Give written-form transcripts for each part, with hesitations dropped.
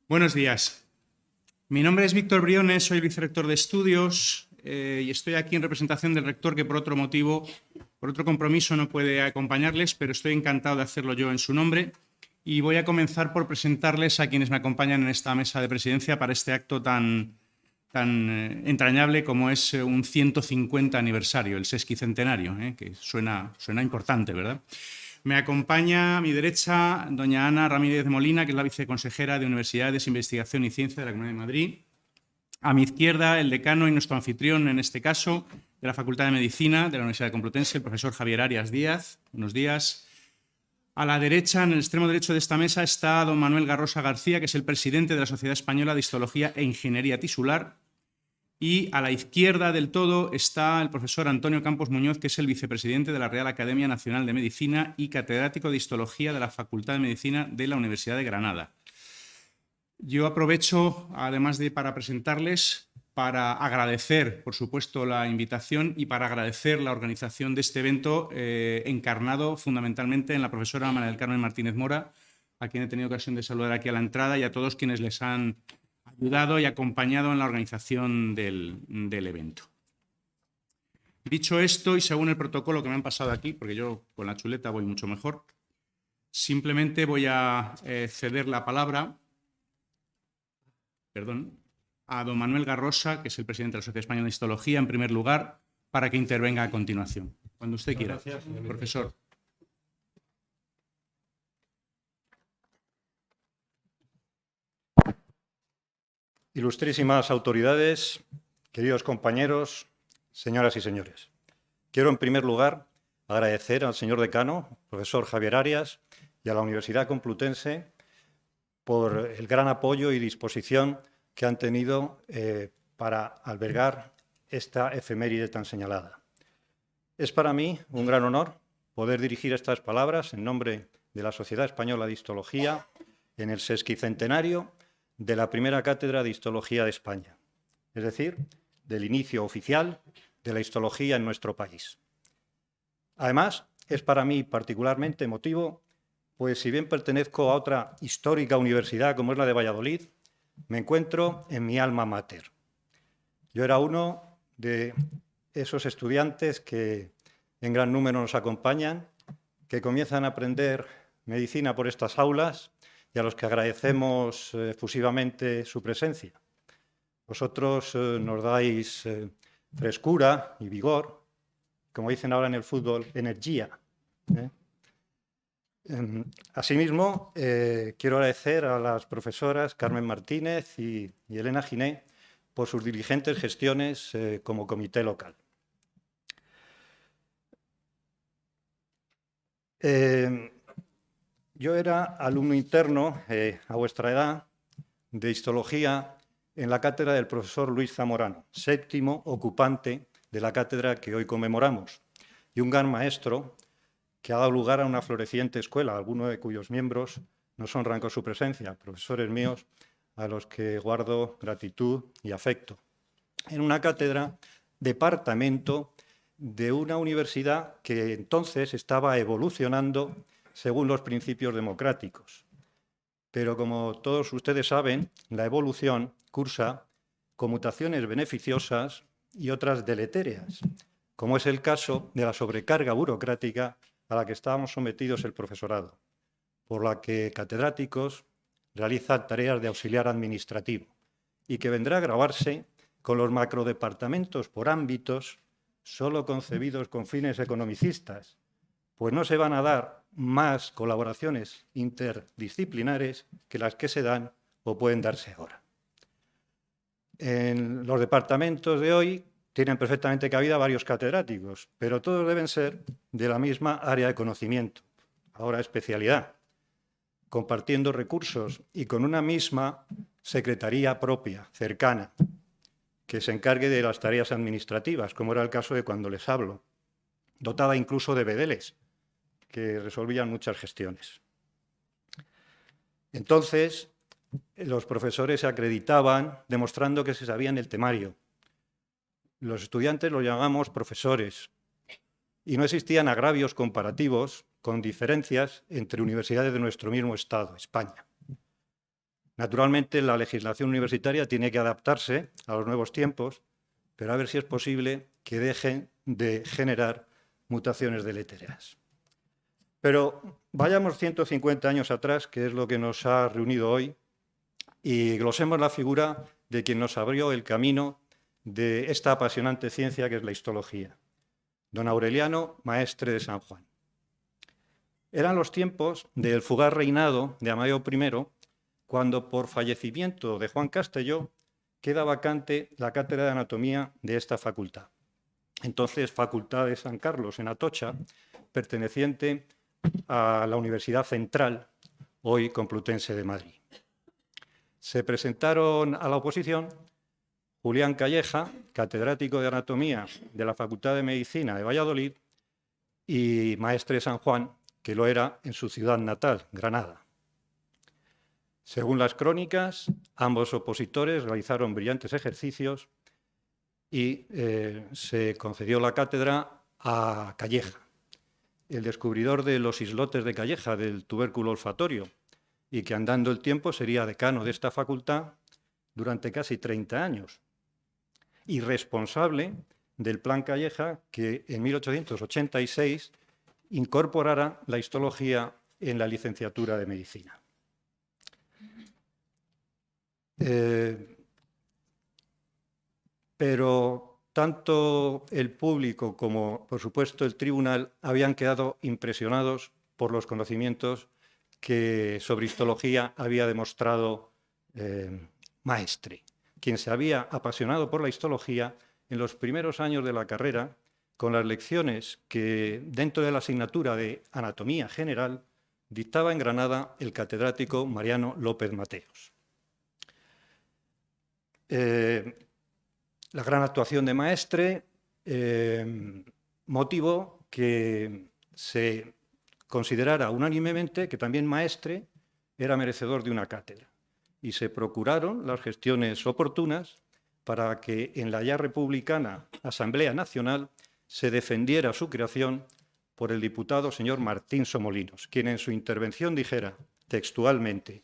Buenos días. Mi nombre es Víctor Briones, soy vicerrector de estudios y estoy aquí en representación del rector que por otro motivo, por otro compromiso no puede acompañarles, pero estoy encantado de hacerlo yo en su nombre y voy a comenzar por presentarles a quienes me acompañan en esta mesa de presidencia para este acto tan entrañable como es un 150 aniversario, el sesquicentenario, que suena importante, ¿verdad? Me acompaña a mi derecha doña Ana Ramírez de Molina, que es la viceconsejera de Universidades, Investigación y Ciencia de la Comunidad de Madrid. A mi izquierda, el decano y nuestro anfitrión, en este caso, de la Facultad de Medicina de la Universidad Complutense, el profesor Javier Arias Díaz. Buenos días. A la derecha, en el extremo derecho de esta mesa, está don Manuel Garrosa García, que es el presidente de la Sociedad Española de Histología e Ingeniería Tisular. Y a la izquierda del todo está el profesor Antonio Campos Muñoz, que es el vicepresidente de la Real Academia Nacional de Medicina y catedrático de Histología de la Facultad de Medicina de la Universidad de Granada. Yo aprovecho, además para presentarles, para agradecer, por supuesto, la invitación y para agradecer la organización de este evento encarnado fundamentalmente en la profesora María del Carmen Martínez Mora, a quien he tenido ocasión de saludar aquí a la entrada, y a todos quienes les han ayudado y acompañado en la organización del evento. Dicho esto, y según el protocolo que me han pasado aquí, porque yo con la chuleta voy mucho mejor, simplemente voy a ceder la palabra a don Manuel Garrosa, que es el presidente de la Sociedad Española de Histología, en primer lugar, para que intervenga a continuación. Cuando usted quiera. Gracias, profesor. Ilustrísimas autoridades, queridos compañeros, señoras y señores. Quiero, en primer lugar, agradecer al señor decano, profesor Javier Arias, y a la Universidad Complutense por el gran apoyo y disposición que han tenido para albergar esta efeméride tan señalada. Es para mí un gran honor poder dirigir estas palabras en nombre de la Sociedad Española de Histología en el sesquicentenario de la primera cátedra de Histología de España, es decir, del inicio oficial de la histología en nuestro país. Además, es para mí particularmente emotivo, pues si bien pertenezco a otra histórica universidad como es la de Valladolid, me encuentro en mi alma mater. Yo era uno de esos estudiantes que en gran número nos acompañan, que comienzan a aprender medicina por estas aulas y a los que agradecemos efusivamente su presencia. Vosotros nos dais frescura y vigor, como dicen ahora en el fútbol, energía. Asimismo, quiero agradecer a las profesoras Carmen Martínez y Elena Giné por sus diligentes gestiones como comité local. Yo era alumno interno, a vuestra edad, de histología en la cátedra del profesor Luis Zamorano, séptimo ocupante de la cátedra que hoy conmemoramos, y un gran maestro que ha dado lugar a una floreciente escuela, algunos de cuyos miembros nos honran con su presencia, profesores míos a los que guardo gratitud y afecto. En una cátedra, departamento de una universidad que entonces estaba evolucionando según los principios democráticos. Pero como todos ustedes saben, la evolución cursa conmutaciones beneficiosas y otras deletéreas, como es el caso de la sobrecarga burocrática a la que estábamos sometidos el profesorado, por la que catedráticos realizan tareas de auxiliar administrativo y que vendrá a agravarse con los macrodepartamentos por ámbitos solo concebidos con fines economicistas, pues no se van a dar más colaboraciones interdisciplinares que las que se dan o pueden darse ahora. En los departamentos de hoy tienen perfectamente cabida varios catedráticos, pero todos deben ser de la misma área de conocimiento, ahora especialidad, compartiendo recursos y con una misma secretaría propia, cercana, que se encargue de las tareas administrativas, como era el caso de cuando les hablo, dotada incluso de bedeles, que resolvían muchas gestiones. Entonces, los profesores se acreditaban demostrando que se sabían el temario. Los estudiantes los llamamos profesores y no existían agravios comparativos con diferencias entre universidades de nuestro mismo Estado, España. Naturalmente, la legislación universitaria tiene que adaptarse a los nuevos tiempos, pero a ver si es posible que dejen de generar mutaciones deletéreas. Pero vayamos 150 años atrás, que es lo que nos ha reunido hoy, y glosemos la figura de quien nos abrió el camino de esta apasionante ciencia que es la histología, don Aureliano Maestre de San Juan. Eran los tiempos del fugaz reinado de Amadeo I, cuando por fallecimiento de Juan Castelló queda vacante la cátedra de anatomía de esta facultad. Entonces, Facultad de San Carlos en Atocha, perteneciente a la Universidad Central, hoy Complutense de Madrid. Se presentaron a la oposición Julián Calleja, catedrático de Anatomía de la Facultad de Medicina de Valladolid, y Maestre San Juan, que lo era en su ciudad natal, Granada. Según las crónicas, ambos opositores realizaron brillantes ejercicios y se concedió la cátedra a Calleja, el descubridor de los islotes de Calleja, del tubérculo olfatorio, y que andando el tiempo sería decano de esta facultad durante casi 30 años, y responsable del Plan Calleja que en 1886 incorporara la histología en la licenciatura de Medicina. Pero tanto el público como, por supuesto, el tribunal habían quedado impresionados por los conocimientos que sobre histología había demostrado Maestre, quien se había apasionado por la histología en los primeros años de la carrera con las lecciones que dentro de la asignatura de Anatomía General dictaba en Granada el catedrático Mariano López Mateos. La gran actuación de Maestre motivó que se considerara unánimemente que también Maestre era merecedor de una cátedra y se procuraron las gestiones oportunas para que en la ya republicana Asamblea Nacional se defendiera su creación por el diputado señor Martín Somolinos, quien en su intervención dijera textualmente: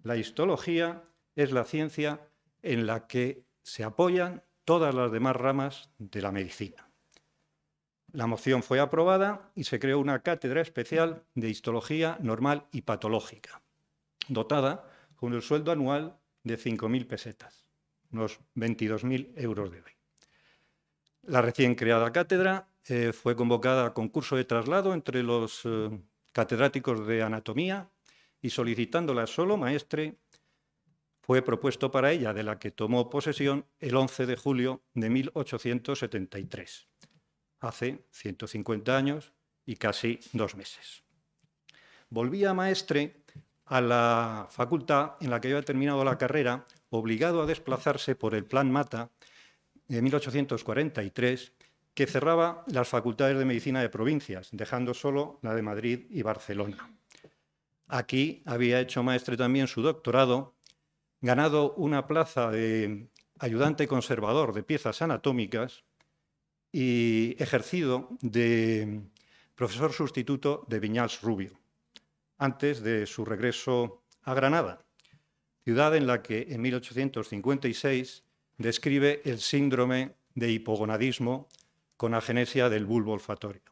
la histología es la ciencia en la que se apoyan todas las demás ramas de la medicina. La moción fue aprobada y se creó una cátedra especial de histología normal y patológica, dotada con el sueldo anual de 5.000 pesetas, unos 22.000 euros de hoy. La recién creada cátedra fue convocada a concurso de traslado entre los catedráticos de anatomía y, solicitándola solo Maestre, fue propuesto para ella, de la que tomó posesión el 11 de julio de 1873, hace 150 años y casi 2 meses. Volvía Maestre a la facultad en la que había terminado la carrera, obligado a desplazarse por el Plan Mata de 1843, que cerraba las facultades de medicina de provincias, dejando solo la de Madrid y Barcelona. Aquí había hecho Maestre también su doctorado, ganado una plaza de ayudante conservador de piezas anatómicas y ejercido de profesor sustituto de Viñals Rubio, antes de su regreso a Granada, ciudad en la que en 1856 describe el síndrome de hipogonadismo con agenesia del bulbo olfatorio,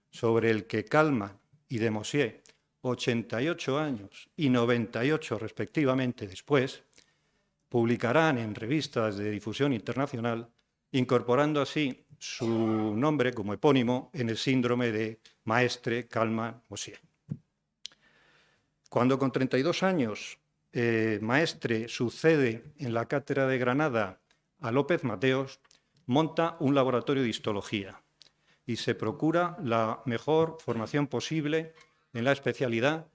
sobre el que Kalman y Demosier, 88 años y 98 respectivamente después, publicarán en revistas de difusión internacional, incorporando así su nombre como epónimo en el síndrome de Maestre Kalman-Mosier. Cuando con 32 años Maestre sucede en la cátedra de Granada a López Mateos, monta un laboratorio de histología y se procura la mejor formación posible en la especialidad,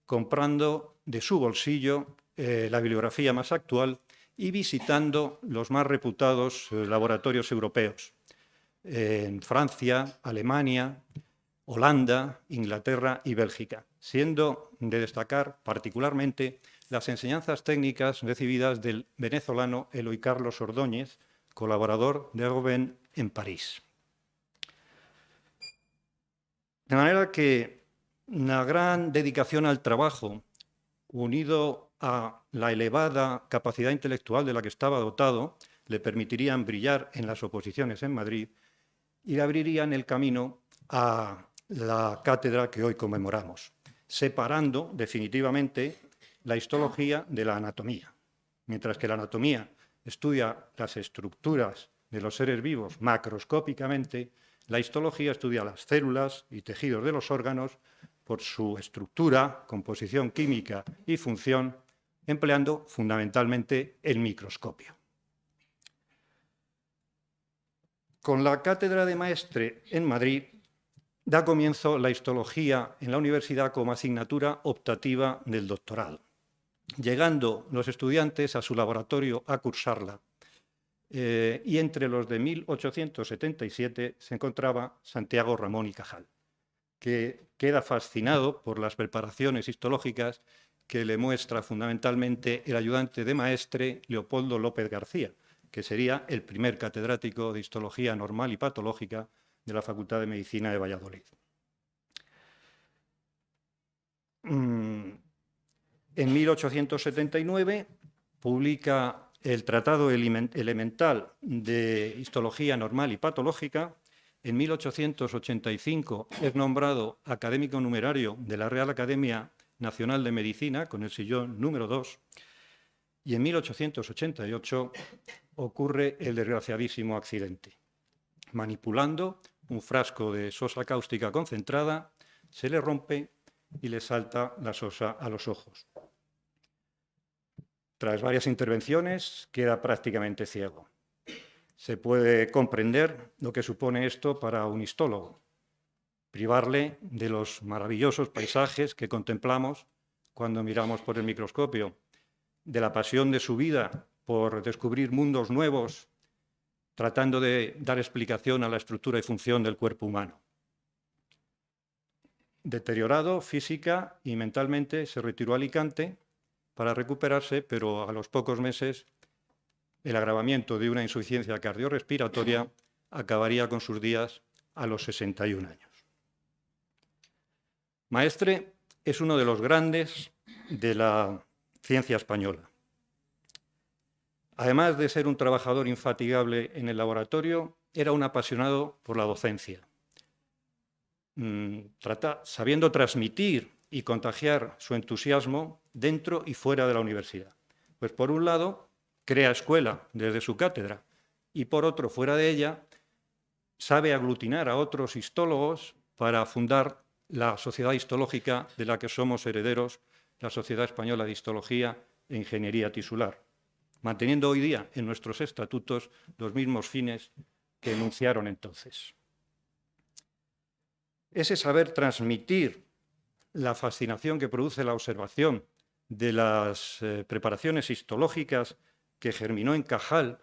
comprando de su bolsillo la bibliografía más actual y visitando los más reputados laboratorios europeos, en Francia, Alemania, Holanda, Inglaterra y Bélgica, siendo de destacar particularmente las enseñanzas técnicas recibidas del venezolano Eloy Carlos Ordóñez, colaborador de Gauvain en París. De manera que una gran dedicación al trabajo, unido a la elevada capacidad intelectual de la que estaba dotado le permitirían brillar en las oposiciones en Madrid y le abrirían el camino a la cátedra que hoy conmemoramos, separando definitivamente la histología de la anatomía. Mientras que la anatomía estudia las estructuras de los seres vivos macroscópicamente, la histología estudia las células y tejidos de los órganos por su estructura, composición química y función, empleando fundamentalmente el microscopio. Con la cátedra de Maestre en Madrid da comienzo la histología en la universidad como asignatura optativa del doctorado, llegando los estudiantes a su laboratorio a cursarla. Y entre los de 1877 se encontraba Santiago Ramón y Cajal, que queda fascinado por las preparaciones histológicas que le muestra fundamentalmente el ayudante de Maestre Leopoldo López García, que sería el primer catedrático de Histología Normal y Patológica de la Facultad de Medicina de Valladolid. En 1879 publica el Tratado Elemental de Histología Normal y Patológica. En 1885 es nombrado académico numerario de la Real Academia Nacional de Medicina, con el sillón número 2, y en 1888 ocurre el desgraciadísimo accidente. Manipulando un frasco de sosa cáustica concentrada, se le rompe y le salta la sosa a los ojos. Tras varias intervenciones, queda prácticamente ciego. Se puede comprender lo que supone esto para un histólogo, privarle de los maravillosos paisajes que contemplamos cuando miramos por el microscopio, de la pasión de su vida por descubrir mundos nuevos, tratando de dar explicación a la estructura y función del cuerpo humano. Deteriorado física y mentalmente, se retiró a Alicante para recuperarse, pero a los pocos meses el agravamiento de una insuficiencia cardiorrespiratoria acabaría con sus días a los 61 años. Maestre es uno de los grandes de la ciencia española. Además de ser un trabajador infatigable en el laboratorio, era un apasionado por la docencia. Sabiendo transmitir y contagiar su entusiasmo dentro y fuera de la universidad. Pues por un lado, crea escuela desde su cátedra y por otro, fuera de ella, sabe aglutinar a otros histólogos para fundar la sociedad histológica de la que somos herederos, la Sociedad Española de Histología e Ingeniería Tisular, manteniendo hoy día en nuestros estatutos los mismos fines que enunciaron entonces. Ese saber transmitir la fascinación que produce la observación de las preparaciones histológicas que germinó en Cajal,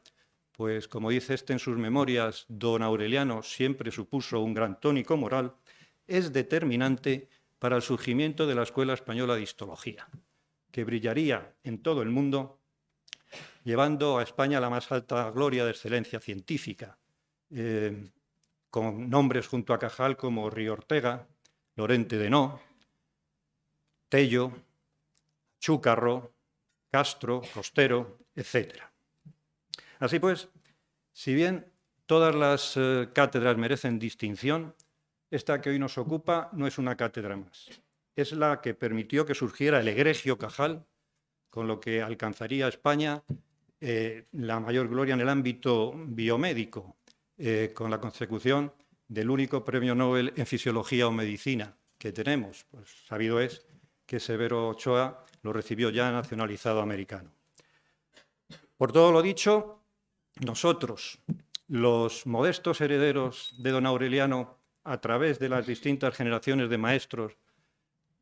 pues como dice en sus memorias, don Aureliano siempre supuso un gran tónico moral, es determinante para el surgimiento de la Escuela Española de Histología, que brillaría en todo el mundo, llevando a España la más alta gloria de excelencia científica, con nombres junto a Cajal como Río Ortega, Lorente de No, Tello, Chúcarro, Castro, Costero, etc. Así pues, si bien todas las cátedras merecen distinción, esta que hoy nos ocupa no es una cátedra más. Es la que permitió que surgiera el egregio Cajal, con lo que alcanzaría España la mayor gloria en el ámbito biomédico, con la consecución del único premio Nobel en Fisiología o Medicina que tenemos. Pues sabido es que Severo Ochoa lo recibió ya nacionalizado americano. Por todo lo dicho, nosotros, los modestos herederos de don Aureliano, a través de las distintas generaciones de maestros,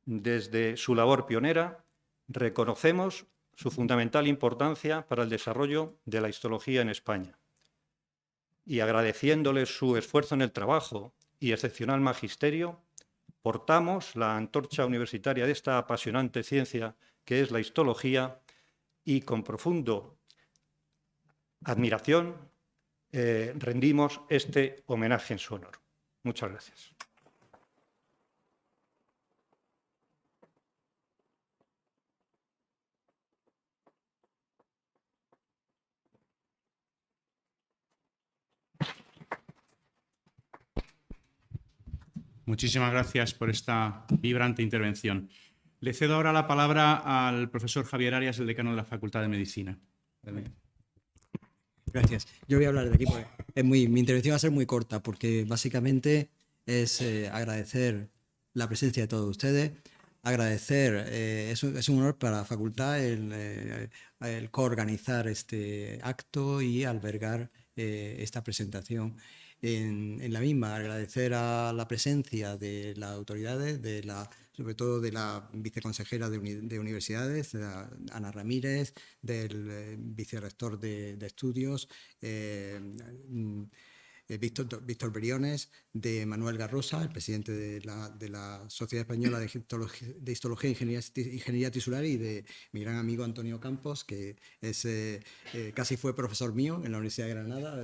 desde su labor pionera, reconocemos su fundamental importancia para el desarrollo de la histología en España. Y agradeciéndoles su esfuerzo en el trabajo y excepcional magisterio, portamos la antorcha universitaria de esta apasionante ciencia que es la histología y con profundo admiración rendimos este homenaje en su honor. Muchas gracias. Muchísimas gracias por esta vibrante intervención. Le cedo ahora la palabra al profesor Javier Arias, el decano de la Facultad de Medicina. Gracias. Yo voy a hablar de aquí porque mi intervención va a ser muy corta porque básicamente es agradecer la presencia de todos ustedes, agradecer, es un honor para la facultad el coorganizar este acto y albergar esta presentación en la misma, agradecer a la presencia de las autoridades, sobre todo de la viceconsejera de Universidades, Ana Ramírez, del vicerrector de Estudios, Víctor Briones, de Manuel Garrosa, el presidente de la Sociedad Española de Histología e Ingeniería Tisular, y de mi gran amigo Antonio Campos, que casi fue profesor mío en la Universidad de Granada.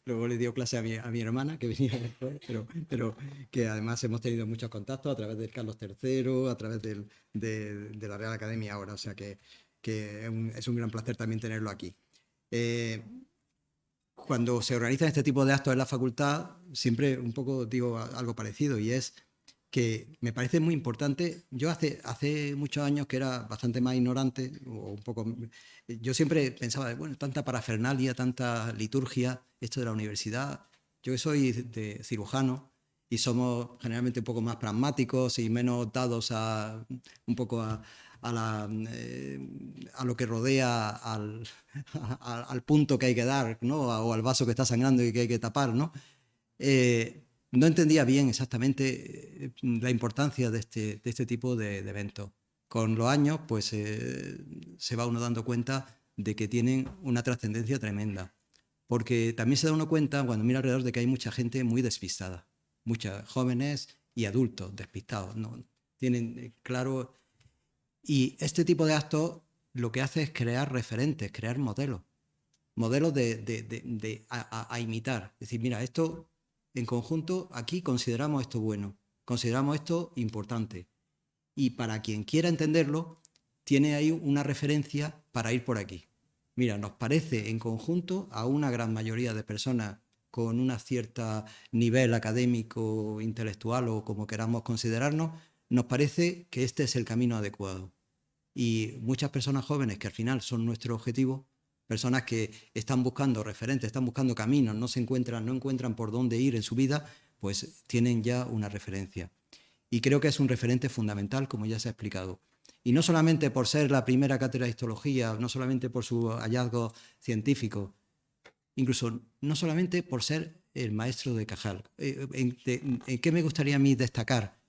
Luego le dio clase a mi hermana, que venía después, pero que además hemos tenido muchos contactos a través del Carlos III, a través de la Real Academia ahora. O sea que es un gran placer también tenerlo aquí. Cuando se organizan este tipo de actos en la facultad, siempre un poco digo algo parecido, y es que me parece muy importante. Yo hace muchos años que era bastante más ignorante, o un poco, yo siempre pensaba, bueno, tanta parafernalia, tanta liturgia, esto de la universidad. Yo soy de cirujano y somos generalmente un poco más pragmáticos y menos dados un poco a lo que rodea al punto que hay que dar, ¿no? O al vaso que está sangrando y que hay que tapar, ¿no? No entendía bien exactamente la importancia de este tipo de eventos. Con los años, pues se va uno dando cuenta de que tienen una trascendencia tremenda. Porque también se da uno cuenta, cuando mira alrededor, de que hay mucha gente muy despistada. Muchos jóvenes y adultos despistados, ¿no? Tienen claro. Y este tipo de actos lo que hace es crear referentes, crear modelos a imitar. Es decir, mira, esto en conjunto, aquí consideramos esto bueno, consideramos esto importante. Y para quien quiera entenderlo, tiene ahí una referencia para ir por aquí. Mira, nos parece en conjunto a una gran mayoría de personas con un cierto nivel académico, intelectual o como queramos considerarnos, nos parece que este es el camino adecuado. Y muchas personas jóvenes, que al final son nuestro objetivo, personas que están buscando referentes, están buscando caminos, no encuentran por dónde ir en su vida, pues tienen ya una referencia. Y creo que es un referente fundamental, como ya se ha explicado. Y no solamente por ser la primera cátedra de histología, no solamente por su hallazgo científico, incluso no solamente por ser el maestro de Cajal. ¿En qué me gustaría a mí destacar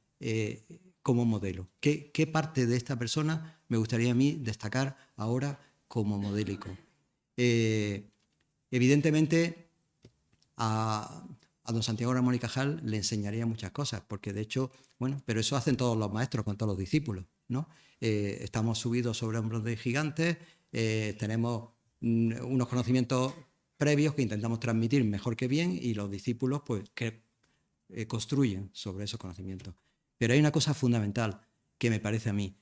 como modelo? ¿Qué parte de esta persona me gustaría a mí destacar ahora como modélico? Evidentemente, a don Santiago Ramón y Cajal le enseñaría muchas cosas, porque de hecho, bueno, pero eso hacen todos los maestros con todos los discípulos, ¿no? Estamos subidos sobre hombros de gigantes, tenemos unos conocimientos previos que intentamos transmitir mejor que bien, y los discípulos pues que construyen sobre esos conocimientos. Pero hay una cosa fundamental que me parece a mí.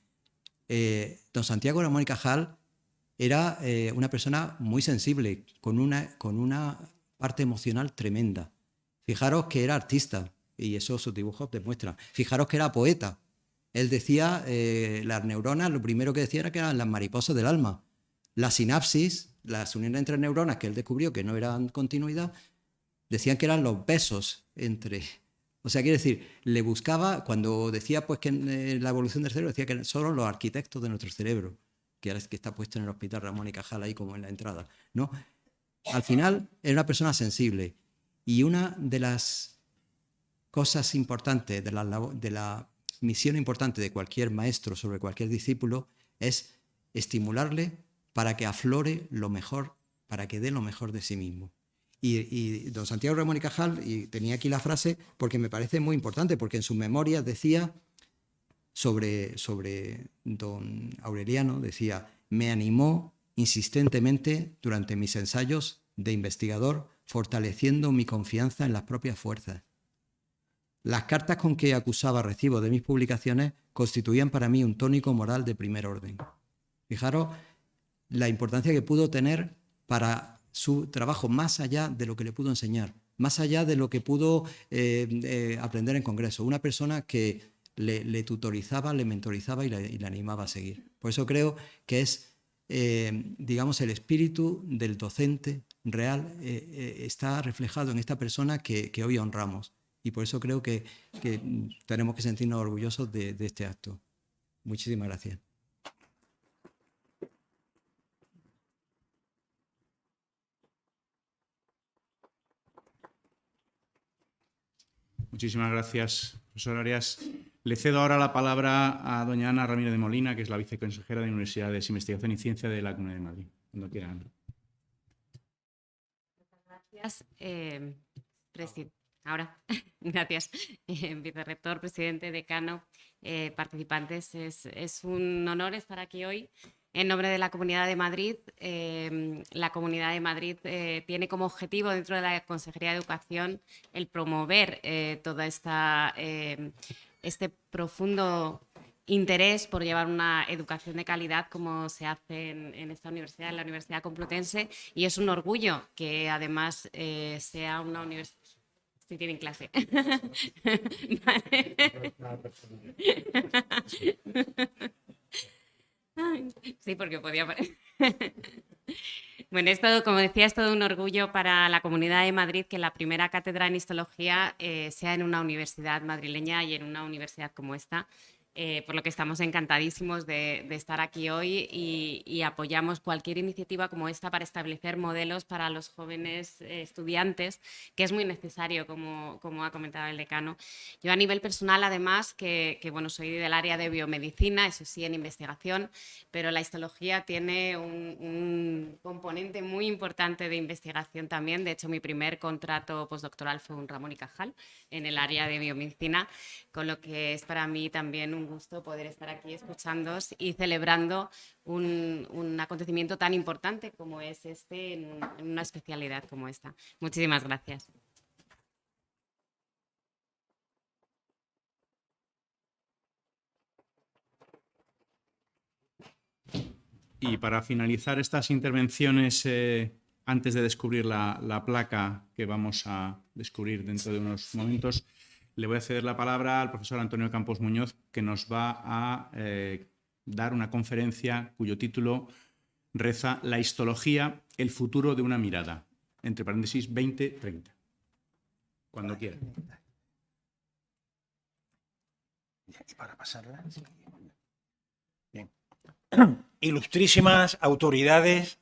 Don Santiago Ramón y Cajal era una persona muy sensible, con una parte emocional tremenda. Fijaros que era artista, y eso sus dibujos demuestran. Fijaros que era poeta. Él decía, las neuronas, lo primero que decía era que eran las mariposas del alma. La sinapsis, las uniones entre neuronas que él descubrió que no eran continuidad, decían que eran los besos entre. O sea, quiere decir, le buscaba, cuando decía pues que la evolución del cerebro, decía que son los arquitectos de nuestro cerebro, que ahora es que está puesto en el Hospital Ramón y Cajal ahí como en la entrada, ¿no? Al final era una persona sensible, y una de las cosas importantes, de la misión importante de cualquier maestro sobre cualquier discípulo, es estimularle para que aflore lo mejor, para que dé lo mejor de sí mismo. Y don Santiago Ramón y Cajal, y tenía aquí la frase porque me parece muy importante, porque en sus memorias decía sobre don Aureliano, decía: me animó insistentemente durante mis ensayos de investigador, fortaleciendo mi confianza en las propias fuerzas. Las cartas con que acusaba recibo de mis publicaciones constituían para mí un tónico moral de primer orden. Fijaros la importancia que pudo tener para su trabajo, más allá de lo que le pudo enseñar, más allá de lo que pudo aprender en congreso. Una persona que le tutorizaba, le mentorizaba y le animaba a seguir. Por eso creo que es, digamos, el espíritu del docente real está reflejado en esta persona que hoy honramos. Y por eso creo que tenemos que sentirnos orgullosos de este acto. Muchísimas gracias. Muchísimas gracias, profesor Arias. Le cedo ahora la palabra a doña Ana Ramírez de Molina, que es la viceconsejera de Universidades, Investigación y Ciencia de la Comunidad de Madrid. Cuando quiera, Ana. Gracias. Ahora, gracias, vicerrector, presidente, decano, participantes. Es un honor estar aquí hoy en nombre de la Comunidad de Madrid. La Comunidad de Madrid tiene como objetivo dentro de la Consejería de Educación el promover toda este profundo interés por llevar una educación de calidad como se hace en esta universidad, en la Universidad Complutense, y es un orgullo que además sea una universidad. Sí, tienen clase. Sí, porque podía parecer. Bueno, es todo, como decía, es todo un orgullo para la Comunidad de Madrid que la primera cátedra en histología sea en una universidad madrileña y en una universidad como esta. Por lo que estamos encantadísimos de estar aquí hoy y apoyamos cualquier iniciativa como esta para establecer modelos para los jóvenes estudiantes, que es muy necesario, como ha comentado el decano. Yo a nivel personal, además, que bueno, soy del área de biomedicina, eso sí, en investigación, pero la histología tiene un componente muy importante de investigación también. De hecho, mi primer contrato postdoctoral fue un Ramón y Cajal en el área de biomedicina, con lo que es para mí también un gusto poder estar aquí escuchándoos y celebrando un acontecimiento tan importante como es este en una especialidad como esta. Muchísimas gracias. Y para finalizar estas intervenciones, antes de descubrir la placa que vamos a descubrir dentro de unos momentos, le voy a ceder la palabra al profesor Antonio Campos Muñoz, que nos va a dar una conferencia cuyo título reza La histología, el futuro de una mirada, entre paréntesis 2030. Cuando quiera. ¿Y para pasarla? Bien. Ilustrísimas autoridades,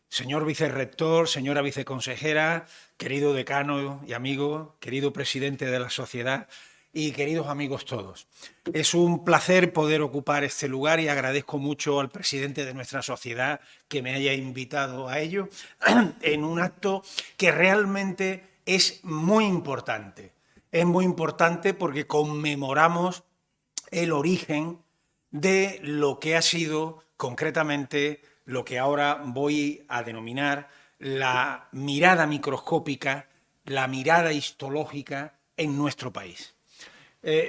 señor vicerrector, señora viceconsejera, querido decano y amigo, querido presidente de la sociedad y queridos amigos todos. Es un placer poder ocupar este lugar y agradezco mucho al presidente de nuestra sociedad que me haya invitado a ello en un acto que realmente es muy importante. Es muy importante porque conmemoramos el origen de lo que ha sido concretamente lo que ahora voy a denominar la mirada microscópica, la mirada histológica en nuestro país.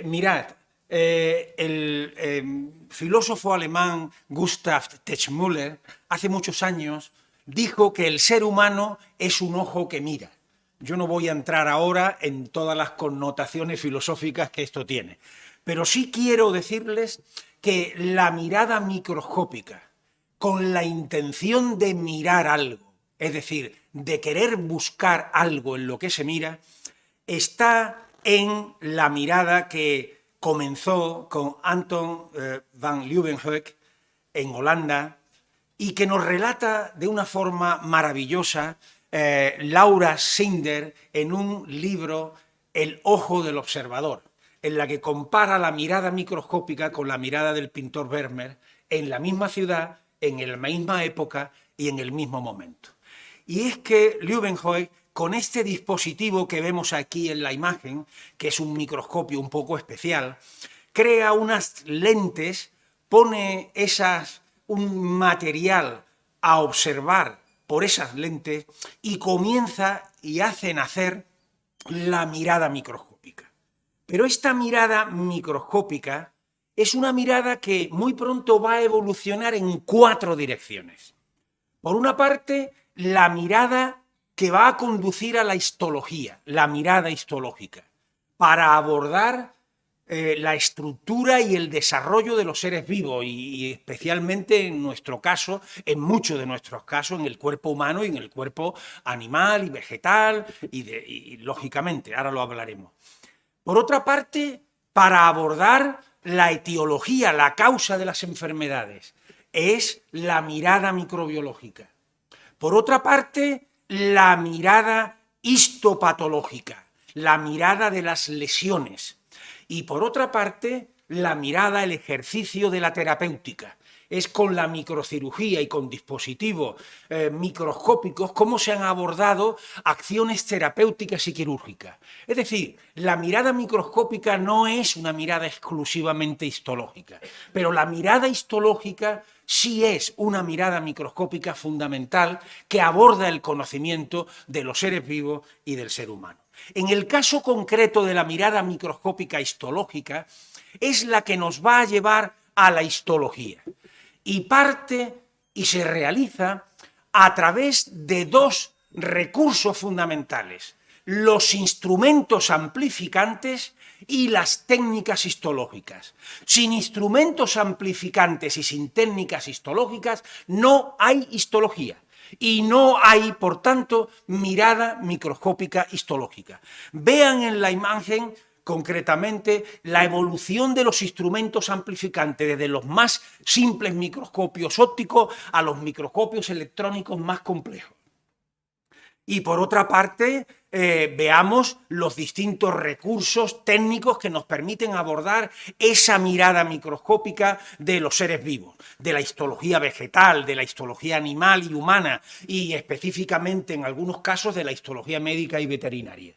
Mirad, el filósofo alemán Gustav Teichmüller hace muchos años dijo que el ser humano es un ojo que mira. Yo no voy a entrar ahora en todas las connotaciones filosóficas que esto tiene, pero sí quiero decirles que la mirada microscópica, con la intención de mirar algo, es decir, de querer buscar algo en lo que se mira, está en la mirada que comenzó con Anton van Leeuwenhoek en Holanda y que nos relata de una forma maravillosa Laura Sinder en un libro El ojo del observador, en la que compara la mirada microscópica con la mirada del pintor Vermeer en la misma ciudad, en la misma época y en el mismo momento. Y es que Leeuwenhoek, con este dispositivo que vemos aquí en la imagen, que es un microscopio un poco especial, crea unas lentes, pone un material a observar por esas lentes y comienza y hace nacer la mirada microscópica. Pero esta mirada microscópica es una mirada que muy pronto va a evolucionar en 4 direcciones. Por una parte, la mirada que va a conducir a la histología, la mirada histológica, para abordar la estructura y el desarrollo de los seres vivos y especialmente en nuestro caso, en muchos de nuestros casos, en el cuerpo humano y en el cuerpo animal y vegetal y lógicamente, ahora lo hablaremos. Por otra parte, para abordar la etiología, la causa de las enfermedades, es la mirada microbiológica. Por otra parte, la mirada histopatológica, la mirada de las lesiones. Y por otra parte, la mirada, el ejercicio de la terapéutica. Es con la microcirugía y con dispositivos microscópicos cómo se han abordado acciones terapéuticas y quirúrgicas. Es decir, la mirada microscópica no es una mirada exclusivamente histológica, pero la mirada histológica sí es una mirada microscópica fundamental que aborda el conocimiento de los seres vivos y del ser humano. En el caso concreto de la mirada microscópica histológica, es la que nos va a llevar a la histología y parte y se realiza a través de dos recursos fundamentales: los instrumentos amplificantes y las técnicas histológicas. Sin instrumentos amplificantes y sin técnicas histológicas no hay histología. Y no hay, por tanto, mirada microscópica histológica. Vean en la imagen concretamente la evolución de los instrumentos amplificantes desde los más simples microscopios ópticos a los microscopios electrónicos más complejos. Y por otra parte, veamos los distintos recursos técnicos que nos permiten abordar esa mirada microscópica de los seres vivos, de la histología vegetal, de la histología animal y humana, y específicamente en algunos casos de la histología médica y veterinaria.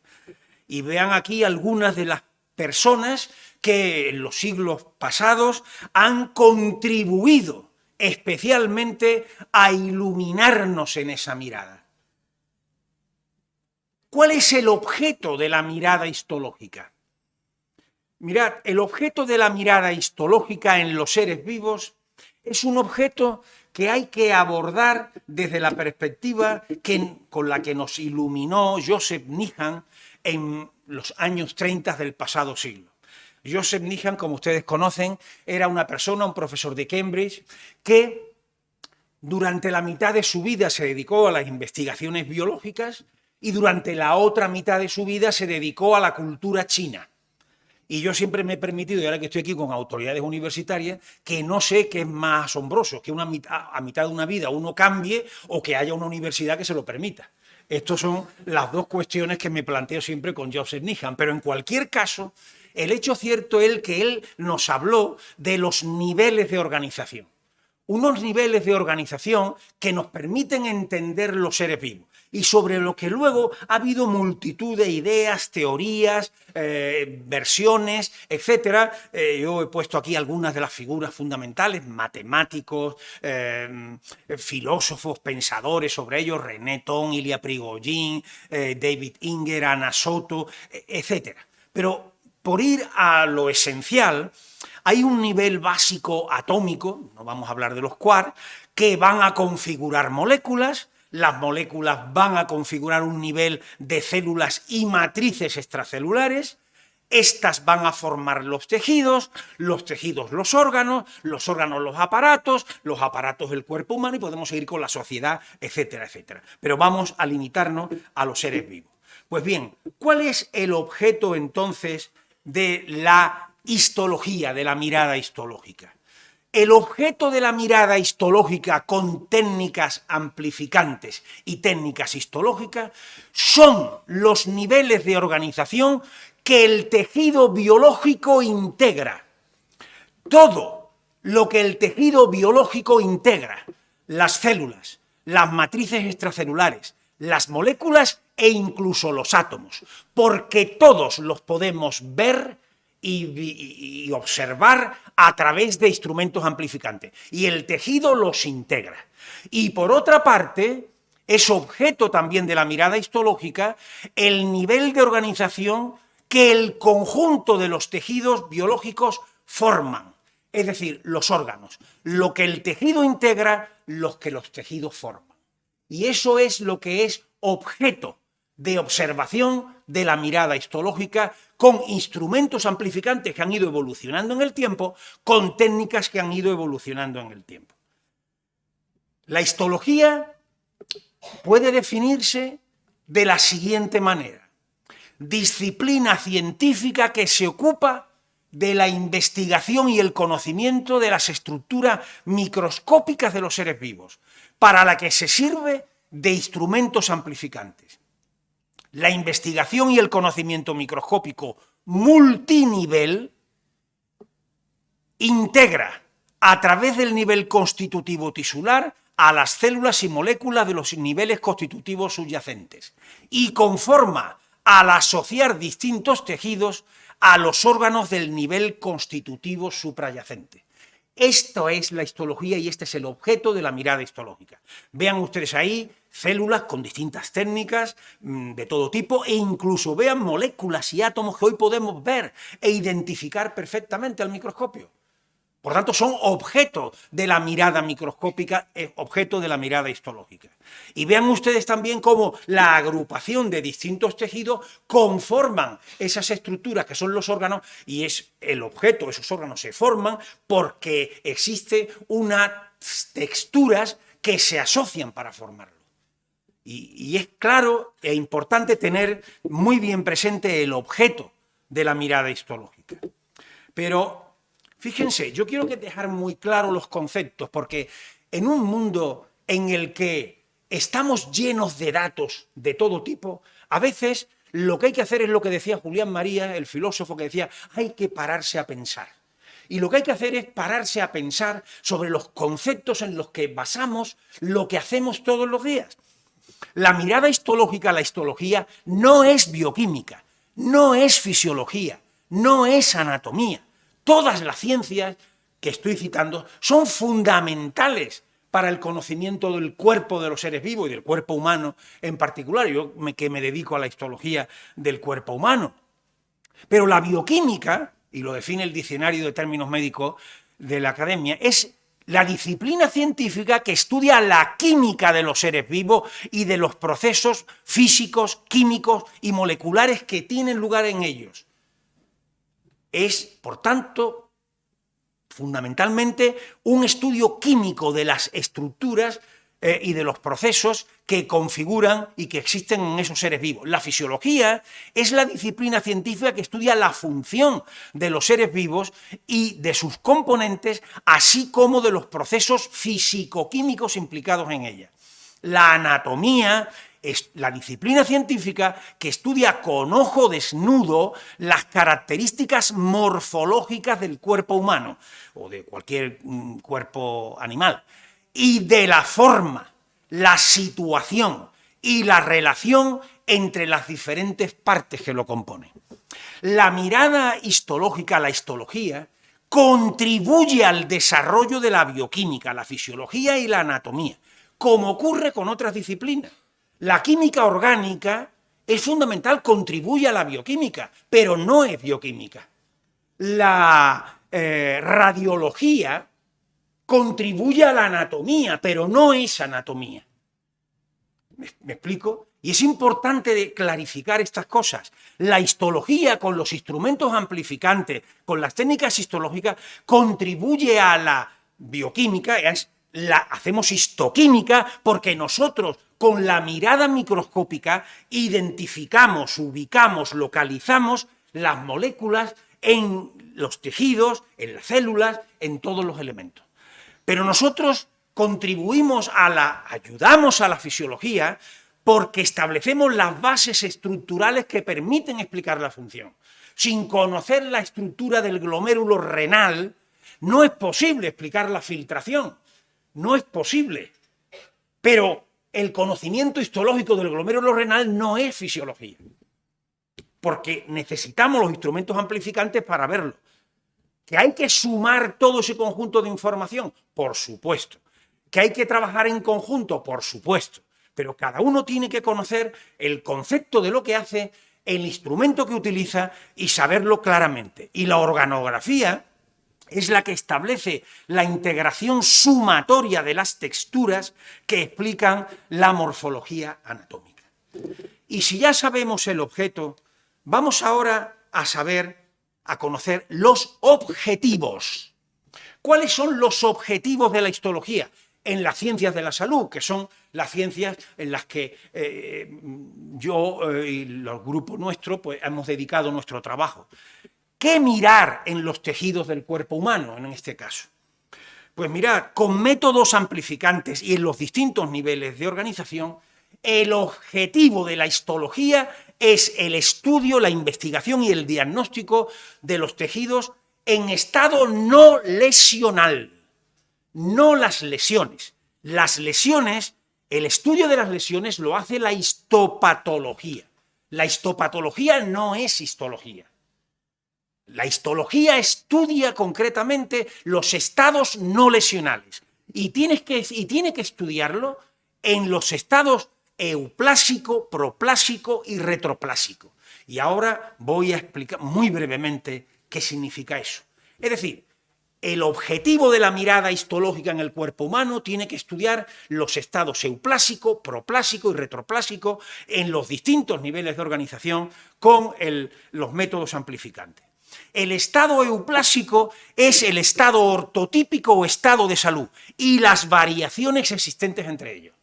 Y vean aquí algunas de las personas que en los siglos pasados han contribuido especialmente a iluminarnos en esa mirada. ¿Cuál es el objeto de la mirada histológica? Mirad, el objeto de la mirada histológica en los seres vivos es un objeto que hay que abordar desde la perspectiva con la que nos iluminó Joseph Needham en los años 30 del pasado siglo. Joseph Needham, como ustedes conocen, era una persona, un profesor de Cambridge, que durante la mitad de su vida se dedicó a las investigaciones biológicas y durante la otra mitad de su vida se dedicó a la cultura china. Y yo siempre me he permitido, y ahora que estoy aquí con autoridades universitarias, que no sé qué es más asombroso, que a mitad de una vida uno cambie o que haya una universidad que se lo permita. Estas son las dos cuestiones que me planteo siempre con Joseph Needham. Pero en cualquier caso, el hecho cierto es que él nos habló de los niveles de organización. Unos niveles de organización que nos permiten entender los seres vivos y sobre lo que luego ha habido multitud de ideas, teorías, versiones, etc. Yo he puesto aquí algunas de las figuras fundamentales, matemáticos, filósofos, pensadores sobre ellos, René Thon, Ilya Prigogine, David Inger, Anna Soto, etc. Pero por ir a lo esencial, hay un nivel básico atómico, no vamos a hablar de los quarks, que van a configurar moléculas. Las moléculas van a configurar un nivel de células y matrices extracelulares. Estas van a formar los tejidos los órganos los aparatos el cuerpo humano y podemos seguir con la sociedad, etcétera, etcétera. Pero vamos a limitarnos a los seres vivos. Pues bien, ¿cuál es el objeto entonces de la histología, de la mirada histológica? El objeto de la mirada histológica con técnicas amplificantes y técnicas histológicas son los niveles de organización que el tejido biológico integra. Todo lo que el tejido biológico integra, las células, las matrices extracelulares, las moléculas e incluso los átomos, porque todos los podemos ver y observar a través de instrumentos amplificantes. Y el tejido los integra. Y por otra parte, es objeto también de la mirada histológica el nivel de organización que el conjunto de los tejidos biológicos forman. Es decir, los órganos. Lo que el tejido integra, lo que los tejidos forman. Y eso es lo que es objeto de observación de la mirada histológica con instrumentos amplificantes que han ido evolucionando en el tiempo, con técnicas que han ido evolucionando en el tiempo. La histología puede definirse de la siguiente manera: disciplina científica que se ocupa de la investigación y el conocimiento de las estructuras microscópicas de los seres vivos, para la que se sirve de instrumentos amplificantes. La investigación y el conocimiento microscópico multinivel integra a través del nivel constitutivo tisular a las células y moléculas de los niveles constitutivos subyacentes y conforma al asociar distintos tejidos a los órganos del nivel constitutivo suprayacente. Esto es la histología y este es el objeto de la mirada histológica. Vean ustedes ahí células con distintas técnicas de todo tipo e incluso vean moléculas y átomos que hoy podemos ver e identificar perfectamente al microscopio. Por tanto, son objeto de la mirada microscópica, objeto de la mirada histológica. Y vean ustedes también cómo la agrupación de distintos tejidos conforman esas estructuras que son los órganos y es el objeto, esos órganos se forman porque existen unas texturas que se asocian para formarlo. Y es claro e importante tener muy bien presente el objeto de la mirada histológica. Pero fíjense, yo quiero dejar muy claro los conceptos, porque en un mundo en el que estamos llenos de datos de todo tipo, a veces lo que hay que hacer es lo que decía Julián María, el filósofo, que decía, hay que pararse a pensar. Y lo que hay que hacer es pararse a pensar sobre los conceptos en los que basamos lo que hacemos todos los días. La mirada histológica, la histología, no es bioquímica, no es fisiología, no es anatomía. Todas las ciencias que estoy citando son fundamentales para el conocimiento del cuerpo de los seres vivos y del cuerpo humano en particular. Yo que me dedico a la histología del cuerpo humano. Pero la bioquímica, y lo define el diccionario de términos médicos de la academia, es la disciplina científica que estudia la química de los seres vivos y de los procesos físicos, químicos y moleculares que tienen lugar en ellos. Es, por tanto, fundamentalmente un estudio químico de las estructuras y de los procesos que configuran y que existen en esos seres vivos. La fisiología es la disciplina científica que estudia la función de los seres vivos y de sus componentes, así como de los procesos físico-químicos implicados en ella. La anatomía es la disciplina científica que estudia con ojo desnudo las características morfológicas del cuerpo humano o de cualquier cuerpo animal y de la forma, la situación y la relación entre las diferentes partes que lo componen. La mirada histológica, la histología, contribuye al desarrollo de la bioquímica, la fisiología y la anatomía, como ocurre con otras disciplinas. La química orgánica es fundamental, contribuye a la bioquímica, pero no es bioquímica. La radiología contribuye a la anatomía, pero no es anatomía. ¿Me explico? Y es importante clarificar estas cosas. La histología, con los instrumentos amplificantes, con las técnicas histológicas, contribuye a la bioquímica, hacemos histoquímica porque nosotros con la mirada microscópica identificamos, ubicamos, localizamos las moléculas en los tejidos, en las células, en todos los elementos. Pero nosotros ayudamos a la fisiología porque establecemos las bases estructurales que permiten explicar la función. Sin conocer la estructura del glomérulo renal, no es posible explicar la filtración. No es posible. Pero el conocimiento histológico del glomérulo renal no es fisiología, porque necesitamos los instrumentos amplificantes para verlo. ¿Que hay que sumar todo ese conjunto de información? Por supuesto. ¿Que hay que trabajar en conjunto? Por supuesto. Pero cada uno tiene que conocer el concepto de lo que hace, el instrumento que utiliza y saberlo claramente. Y la organografía es la que establece la integración sumatoria de las texturas que explican la morfología anatómica. Y si ya sabemos el objeto, vamos ahora a conocer los objetivos. ¿Cuáles son los objetivos de la histología? En las ciencias de la salud, que son las ciencias en las que yo y los grupos nuestros pues, hemos dedicado nuestro trabajo. ¿Qué mirar en los tejidos del cuerpo humano, en este caso? Pues mirad, con métodos amplificantes y en los distintos niveles de organización, el objetivo de la histología es el estudio, la investigación y el diagnóstico de los tejidos en estado no lesional, no las lesiones. Las lesiones, el estudio de las lesiones lo hace la histopatología. La histopatología no es histología. La histología estudia concretamente los estados no lesionales y tiene que estudiarlo en los estados euplásico, proplásico y retroplásico. Y ahora voy a explicar muy brevemente qué significa eso. Es decir, el objetivo de la mirada histológica en el cuerpo humano tiene que estudiar los estados euplásico, proplásico y retroplásico en los distintos niveles de organización con los métodos amplificantes. El estado euplásico es el estado ortotípico o estado de salud y las variaciones existentes entre ellos.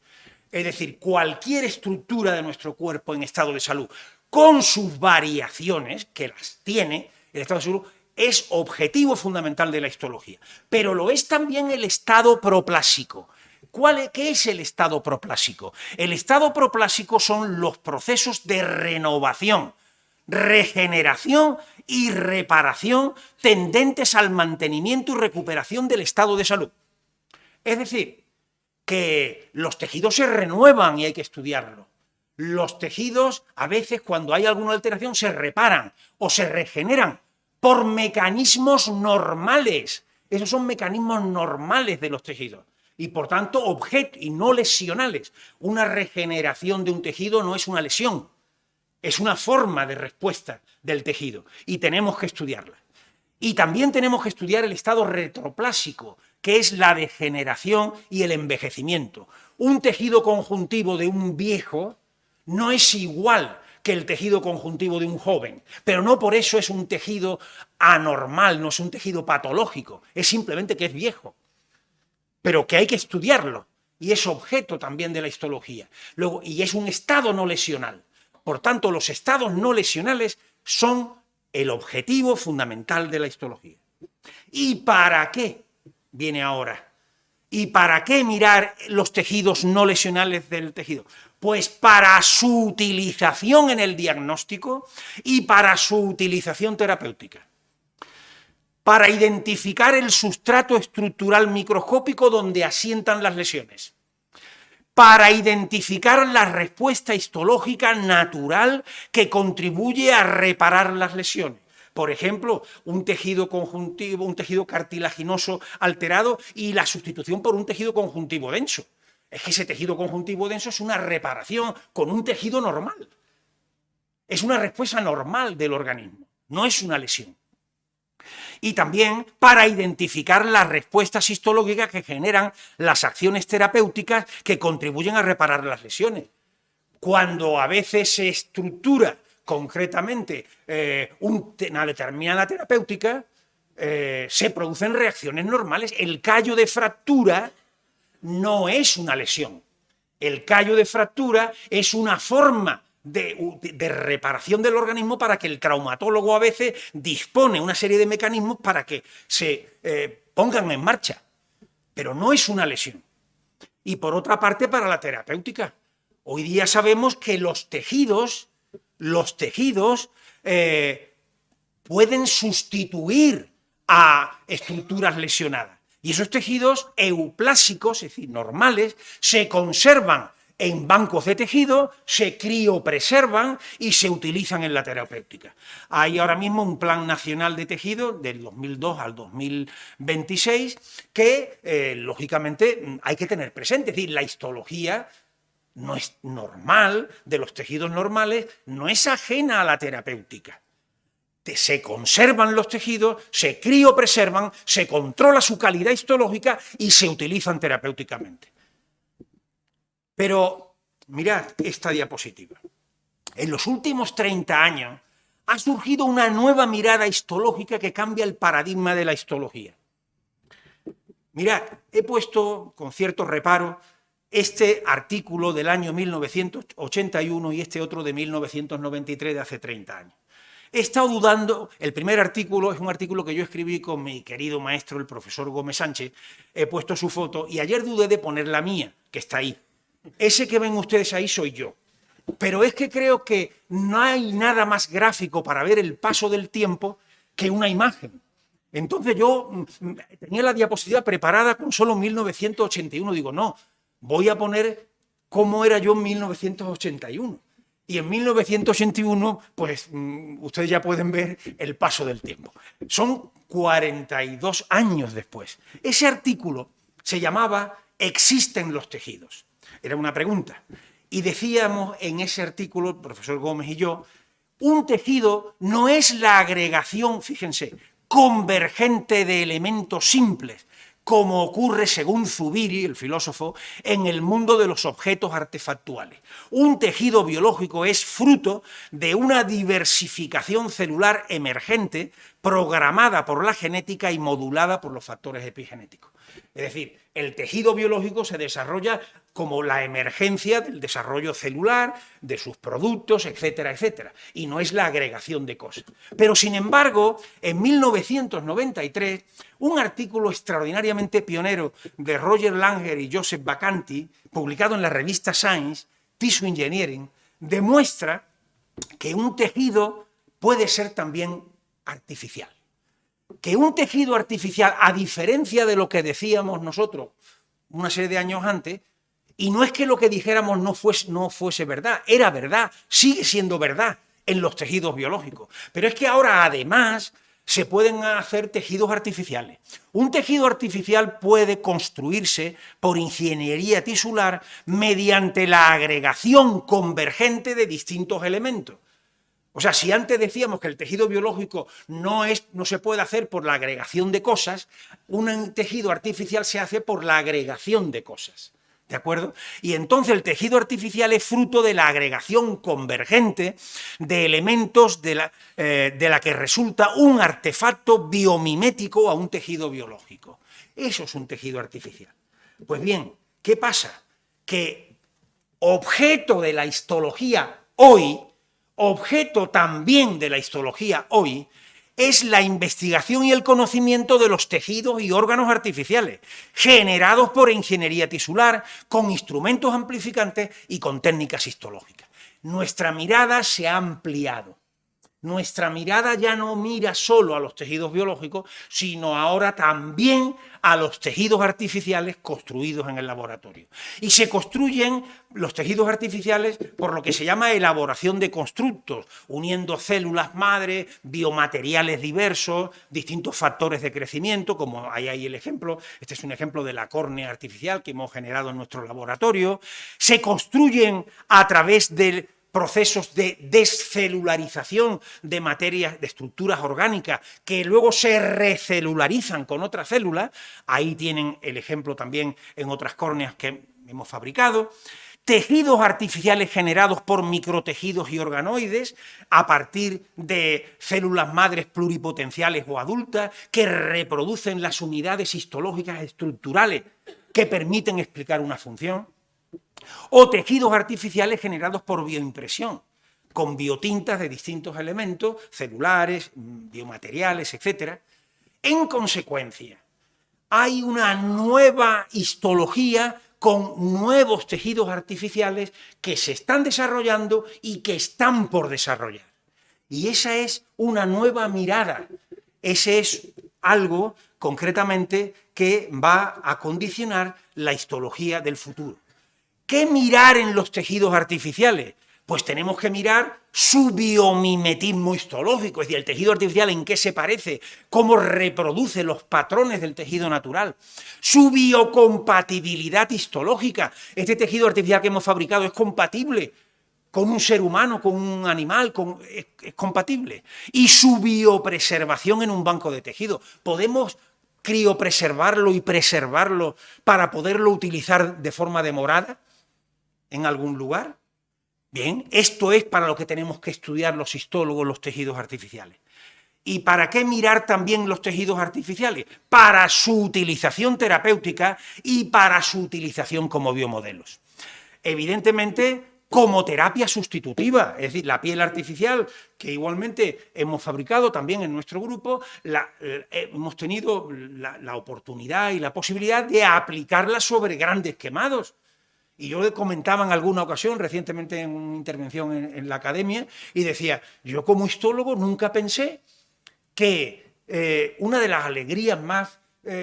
Es decir, cualquier estructura de nuestro cuerpo en estado de salud, con sus variaciones, que las tiene el estado de salud, es objetivo fundamental de la histología. Pero lo es también el estado proplásico. ¿Qué es el estado proplásico? El estado proplásico son los procesos de renovación, regeneración y reparación tendentes al mantenimiento y recuperación del estado de salud. Es decir, que los tejidos se renuevan y hay que estudiarlo. Los tejidos, a veces, cuando hay alguna alteración, se reparan o se regeneran por mecanismos normales. Esos son mecanismos normales de los tejidos y, por tanto, objetos y no lesionales. Una regeneración de un tejido no es una lesión, es una forma de respuesta del tejido y tenemos que estudiarla. Y también tenemos que estudiar el estado retroplásico, que es la degeneración y el envejecimiento. Un tejido conjuntivo de un viejo no es igual que el tejido conjuntivo de un joven, pero no por eso es un tejido anormal, no es un tejido patológico, es simplemente que es viejo, pero que hay que estudiarlo y es objeto también de la histología. Luego, y es un estado no lesional. Por tanto, los estados no lesionales son el objetivo fundamental de la histología. ¿Y para qué? Viene ahora. ¿Y para qué mirar los tejidos no lesionales del tejido? Pues para su utilización en el diagnóstico y para su utilización terapéutica. Para identificar el sustrato estructural microscópico donde asientan las lesiones. Para identificar la respuesta histológica natural que contribuye a reparar las lesiones. Por ejemplo, un tejido conjuntivo, un tejido cartilaginoso alterado y la sustitución por un tejido conjuntivo denso. Es que ese tejido conjuntivo denso es una reparación con un tejido normal. Es una respuesta normal del organismo, no es una lesión. Y también para identificar las respuestas histológicas que generan las acciones terapéuticas que contribuyen a reparar las lesiones. Cuando a veces se estructura concretamente una determinada terapéutica, se producen reacciones normales. El callo de fractura no es una lesión. El callo de fractura es una forma de reparación del organismo para que el traumatólogo a veces dispone una serie de mecanismos para que se pongan en marcha, pero no es una lesión. Y por otra parte, para la terapéutica, hoy día sabemos que los tejidos pueden sustituir a estructuras lesionadas. Y esos tejidos euplásicos, es decir, normales, se conservan en bancos de tejido, se criopreservan y se utilizan en la terapéutica. Hay ahora mismo un Plan Nacional de Tejido del 2002 al 2026 que, lógicamente, hay que tener presente. Es decir, la histología no es normal, de los tejidos normales, no es ajena a la terapéutica. Se conservan los tejidos, se criopreservan, se controla su calidad histológica y se utilizan terapéuticamente. Pero mirad esta diapositiva. En los últimos 30 años ha surgido una nueva mirada histológica que cambia el paradigma de la histología. Mirad, he puesto con cierto reparo este artículo del año 1981 y este otro de 1993, de hace 30 años. He estado dudando, el primer artículo es un artículo que yo escribí con mi querido maestro, el profesor Gómez Sánchez, he puesto su foto y ayer dudé de poner la mía, que está ahí. Ese que ven ustedes ahí soy yo. Pero es que creo que no hay nada más gráfico para ver el paso del tiempo que una imagen. Entonces yo tenía la diapositiva preparada con solo 1981. Digo, no, voy a poner cómo era yo en 1981. Y en 1981, pues ustedes ya pueden ver el paso del tiempo. Son 42 años después. Ese artículo se llamaba ¿Existen los tejidos? Era una pregunta. Y decíamos en ese artículo, el profesor Gómez y yo, un tejido no es la agregación, fíjense, convergente de elementos simples, como ocurre, según Zubiri, el filósofo, en el mundo de los objetos artefactuales. Un tejido biológico es fruto de una diversificación celular emergente, programada por la genética y modulada por los factores epigenéticos. Es decir, el tejido biológico se desarrolla como la emergencia del desarrollo celular, de sus productos, etcétera, etcétera, y no es la agregación de cosas. Pero, sin embargo, en 1993, un artículo extraordinariamente pionero de Roger Langer y Joseph Bacanti, publicado en la revista Science, Tissue Engineering, demuestra que un tejido puede ser también artificial. Que un tejido artificial, a diferencia de lo que decíamos nosotros una serie de años antes, y no es que lo que dijéramos no fuese verdad, era verdad, sigue siendo verdad en los tejidos biológicos, pero es que ahora además se pueden hacer tejidos artificiales. Un tejido artificial puede construirse por ingeniería tisular mediante la agregación convergente de distintos elementos. O sea, si antes decíamos que el tejido biológico no se puede hacer por la agregación de cosas, un tejido artificial se hace por la agregación de cosas. ¿De acuerdo? Y entonces el tejido artificial es fruto de la agregación convergente de elementos de la que resulta un artefacto biomimético a un tejido biológico. Eso es un tejido artificial. Pues bien, ¿qué pasa? Que objeto de la histología hoy, objeto también de la histología hoy, es la investigación y el conocimiento de los tejidos y órganos artificiales, generados por ingeniería tisular, con instrumentos amplificantes y con técnicas histológicas. Nuestra mirada se ha ampliado. Nuestra mirada ya no mira solo a los tejidos biológicos, sino ahora también a los tejidos artificiales construidos en el laboratorio. Y se construyen los tejidos artificiales por lo que se llama elaboración de constructos, uniendo células madre, biomateriales diversos, distintos factores de crecimiento, como hay ahí el ejemplo. Este es un ejemplo de la córnea artificial que hemos generado en nuestro laboratorio. Se construyen a través del procesos de descelularización de materias, de estructuras orgánicas, que luego se recelularizan con otras células. Ahí tienen el ejemplo también en otras córneas que hemos fabricado. Tejidos artificiales generados por microtejidos y organoides a partir de células madres pluripotenciales o adultas que reproducen las unidades histológicas estructurales que permiten explicar una función. O tejidos artificiales generados por bioimpresión, con biotintas de distintos elementos, celulares, biomateriales, etc. En consecuencia, hay una nueva histología con nuevos tejidos artificiales que se están desarrollando y que están por desarrollar. Y esa es una nueva mirada, ese es algo concretamente que va a condicionar la histología del futuro. ¿Qué mirar en los tejidos artificiales? Pues tenemos que mirar su biomimetismo histológico, es decir, el tejido artificial en qué se parece, cómo reproduce los patrones del tejido natural, su biocompatibilidad histológica. Este tejido artificial que hemos fabricado es compatible con un ser humano, con un animal, es compatible. Y su biopreservación en un banco de tejido. ¿Podemos criopreservarlo y preservarlo para poderlo utilizar de forma demorada? en algún lugar? Bien, esto es para lo que tenemos que estudiar los histólogos los tejidos artificiales. ¿Y para qué mirar también los tejidos artificiales? Para su utilización terapéutica y para su utilización como biomodelos. Evidentemente, como terapia sustitutiva, es decir, la piel artificial, que igualmente hemos fabricado también en nuestro grupo, hemos tenido la oportunidad y la posibilidad de aplicarla sobre grandes quemados. Y yo le comentaba en alguna ocasión, recientemente en una intervención en la academia, y decía, yo como histólogo nunca pensé que una de las alegrías más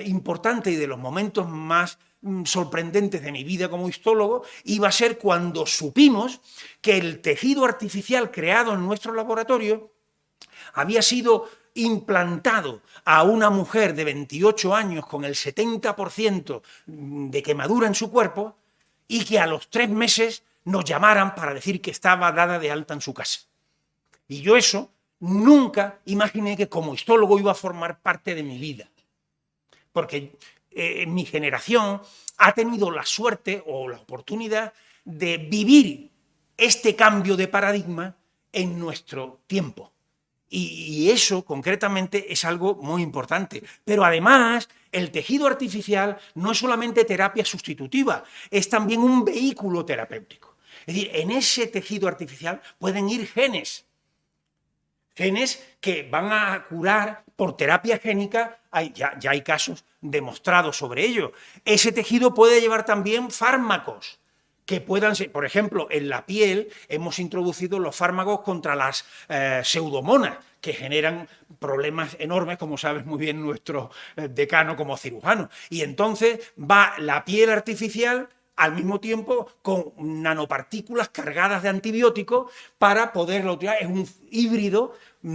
importantes y de los momentos más sorprendentes de mi vida como histólogo iba a ser cuando supimos que el tejido artificial creado en nuestro laboratorio había sido implantado a una mujer de 28 años con el 70% de quemadura en su cuerpo y que a los 3 meses nos llamaran para decir que estaba dada de alta en su casa. Y yo eso nunca imaginé que como histólogo iba a formar parte de mi vida, porque mi generación ha tenido la suerte o la oportunidad de vivir este cambio de paradigma en nuestro tiempo. Y eso concretamente es algo muy importante. Pero además, el tejido artificial no es solamente terapia sustitutiva, es también un vehículo terapéutico. Es decir, en ese tejido artificial pueden ir genes que van a curar por terapia génica, ya hay casos demostrados sobre ello. Ese tejido puede llevar también fármacos que puedan ser, por ejemplo, en la piel hemos introducido los fármacos contra las pseudomonas, que generan problemas enormes, como sabes muy bien nuestro decano como cirujano. Y entonces va la piel artificial al mismo tiempo con nanopartículas cargadas de antibióticos para poderlo utilizar. Es un híbrido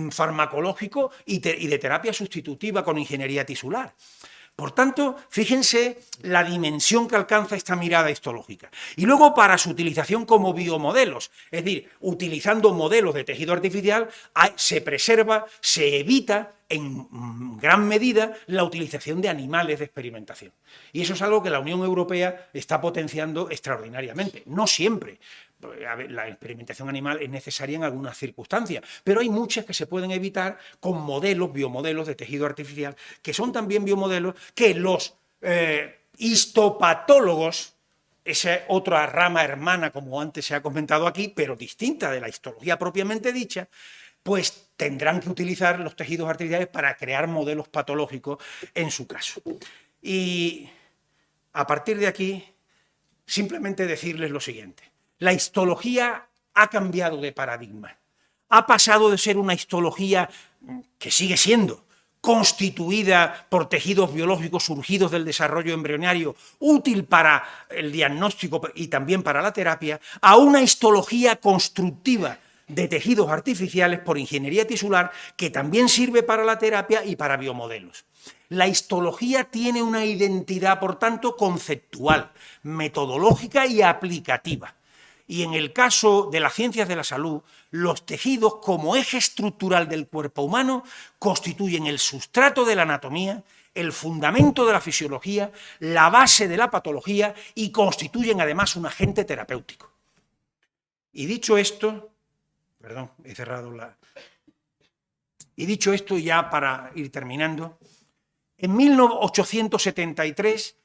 farmacológico y de terapia sustitutiva con ingeniería tisular. Por tanto, fíjense la dimensión que alcanza esta mirada histológica. Y luego para su utilización como biomodelos, es decir, utilizando modelos de tejido artificial, se preserva, se evita en gran medida la utilización de animales de experimentación. Y eso es algo que la Unión Europea está potenciando extraordinariamente. No siempre. La experimentación animal es necesaria en algunas circunstancias, pero hay muchas que se pueden evitar con modelos, biomodelos de tejido artificial, que son también biomodelos que los histopatólogos, esa otra rama hermana, como antes se ha comentado aquí, pero distinta de la histología propiamente dicha, pues tendrán que utilizar los tejidos artificiales para crear modelos patológicos en su caso. Y a partir de aquí, simplemente decirles lo siguiente. La histología ha cambiado de paradigma. Ha pasado de ser una histología que sigue siendo constituida por tejidos biológicos surgidos del desarrollo embrionario, útil para el diagnóstico y también para la terapia, a una histología constructiva de tejidos artificiales por ingeniería tisular que también sirve para la terapia y para biomodelos. La histología tiene una identidad, por tanto, conceptual, metodológica y aplicativa. Y en el caso de las ciencias de la salud, los tejidos como eje estructural del cuerpo humano constituyen el sustrato de la anatomía, el fundamento de la fisiología, la base de la patología y constituyen además un agente terapéutico. Y dicho esto, perdón, he cerrado la... Y dicho esto, ya para ir terminando, en 1873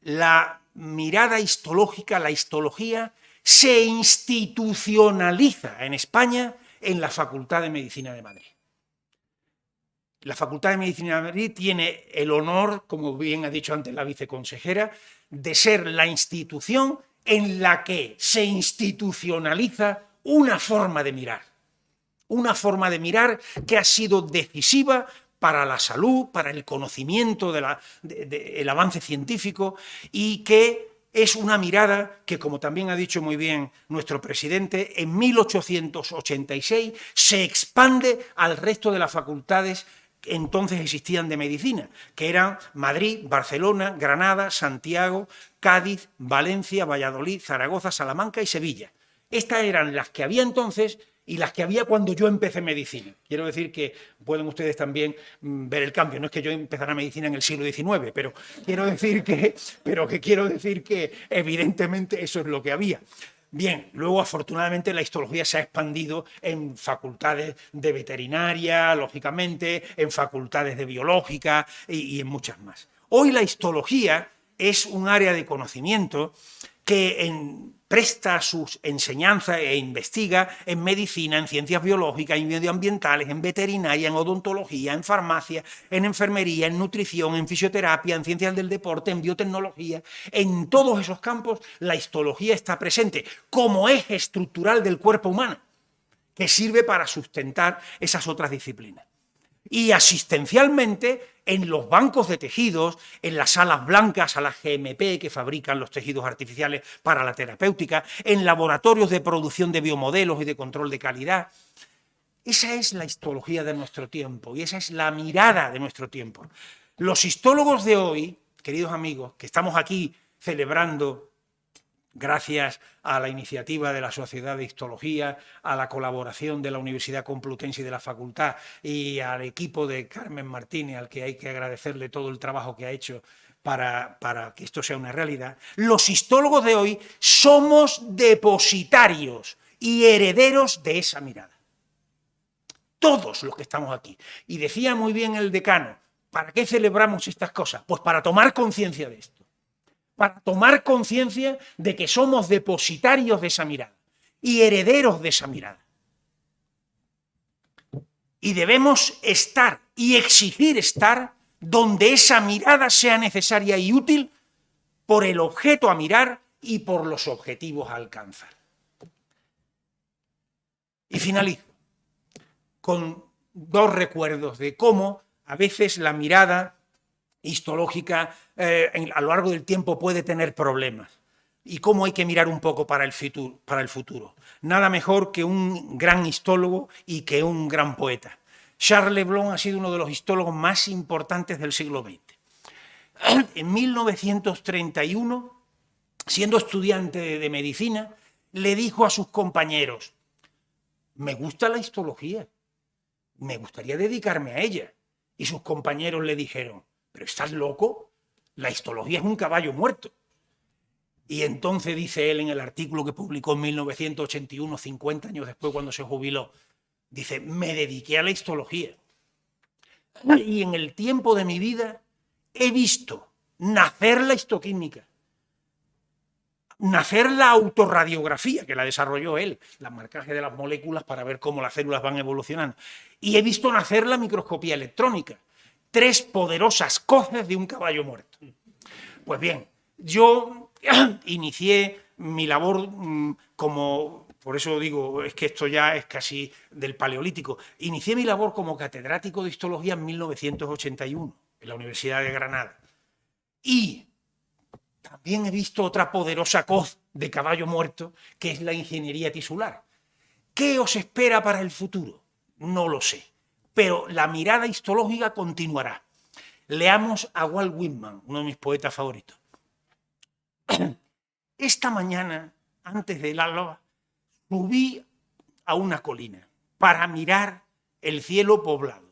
la mirada histológica, la histología, se institucionaliza en España en la Facultad de Medicina de Madrid. La Facultad de Medicina de Madrid tiene el honor, como bien ha dicho antes la viceconsejera, de ser la institución en la que se institucionaliza una forma de mirar que ha sido decisiva para la salud, para el conocimiento del avance científico y que es una mirada que, como también ha dicho muy bien nuestro presidente, en 1886 se expande al resto de las facultades que entonces existían de medicina, que eran Madrid, Barcelona, Granada, Santiago, Cádiz, Valencia, Valladolid, Zaragoza, Salamanca y Sevilla. Estas eran las que había entonces y las que había cuando yo empecé medicina. Quiero decir que pueden ustedes también ver el cambio. No es que yo empezara medicina en el siglo XIX, pero quiero decir que evidentemente eso es lo que había. Bien, luego afortunadamente la histología se ha expandido en facultades de veterinaria, lógicamente, en facultades de biológica y en muchas más. Hoy la histología es un área de conocimiento que presta sus enseñanzas e investiga en medicina, en ciencias biológicas, en medioambientales, en veterinaria, en odontología, en farmacia, en enfermería, en nutrición, en fisioterapia, en ciencias del deporte, en biotecnología. En todos esos campos la histología está presente como eje estructural del cuerpo humano, que sirve para sustentar esas otras disciplinas. Y asistencialmente, en los bancos de tejidos, en las salas blancas, salas GMP que fabrican los tejidos artificiales para la terapéutica, en laboratorios de producción de biomodelos y de control de calidad. Esa es la histología de nuestro tiempo y esa es la mirada de nuestro tiempo. Los histólogos de hoy, queridos amigos, que estamos aquí celebrando, gracias a la iniciativa de la Sociedad de Histología, a la colaboración de la Universidad Complutense y de la Facultad y al equipo de Carmen Martínez, al que hay que agradecerle todo el trabajo que ha hecho para que esto sea una realidad, los histólogos de hoy somos depositarios y herederos de esa mirada. Todos los que estamos aquí. Y decía muy bien el decano, ¿para qué celebramos estas cosas? Pues para tomar conciencia de esto. Para tomar conciencia de que somos depositarios de esa mirada y herederos de esa mirada. Y debemos estar y exigir estar donde esa mirada sea necesaria y útil por el objeto a mirar y por los objetivos a alcanzar. Y finalizo con dos recuerdos de cómo a veces la mirada histológica a lo largo del tiempo puede tener problemas y cómo hay que mirar un poco para el futuro. Nada mejor que un gran histólogo y que un gran poeta. Charles Le Blon ha sido uno de los histólogos más importantes del siglo XX. En 1931, siendo estudiante de medicina, le dijo a sus compañeros: me gusta la histología, me gustaría dedicarme a ella. Y sus compañeros le dijeron: ¿pero estás loco? La histología es un caballo muerto. Y entonces dice él en el artículo que publicó en 1981, 50 años después, cuando se jubiló, dice: me dediqué a la histología. Y en el tiempo de mi vida he visto nacer la histoquímica, nacer la autorradiografía, que la desarrolló él, el marcaje de las moléculas para ver cómo las células van evolucionando, y he visto nacer la microscopía electrónica. 3 poderosas coces de un caballo muerto. Pues bien, yo inicié mi labor como, por eso digo, es que esto ya es casi del Paleolítico, inicié mi labor como catedrático de histología en 1981, en la Universidad de Granada. Y también he visto otra poderosa coz de caballo muerto, que es la ingeniería tisular. ¿Qué os espera para el futuro? No lo sé. Pero la mirada histológica continuará. Leamos a Walt Whitman, uno de mis poetas favoritos. Esta mañana, antes del alba, subí a una colina para mirar el cielo poblado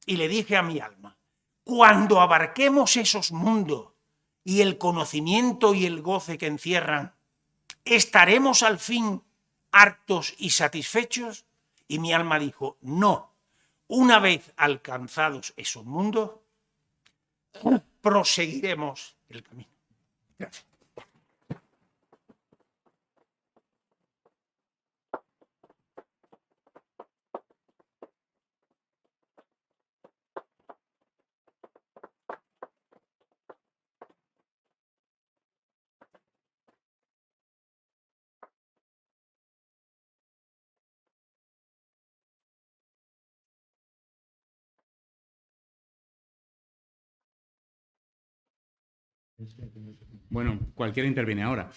y le dije a mi alma: cuando abarquemos esos mundos y el conocimiento y el goce que encierran, ¿estaremos al fin hartos y satisfechos? Y mi alma dijo: no. Una vez alcanzados esos mundos, proseguiremos el camino. Gracias. Bueno, cualquiera interviene ahora.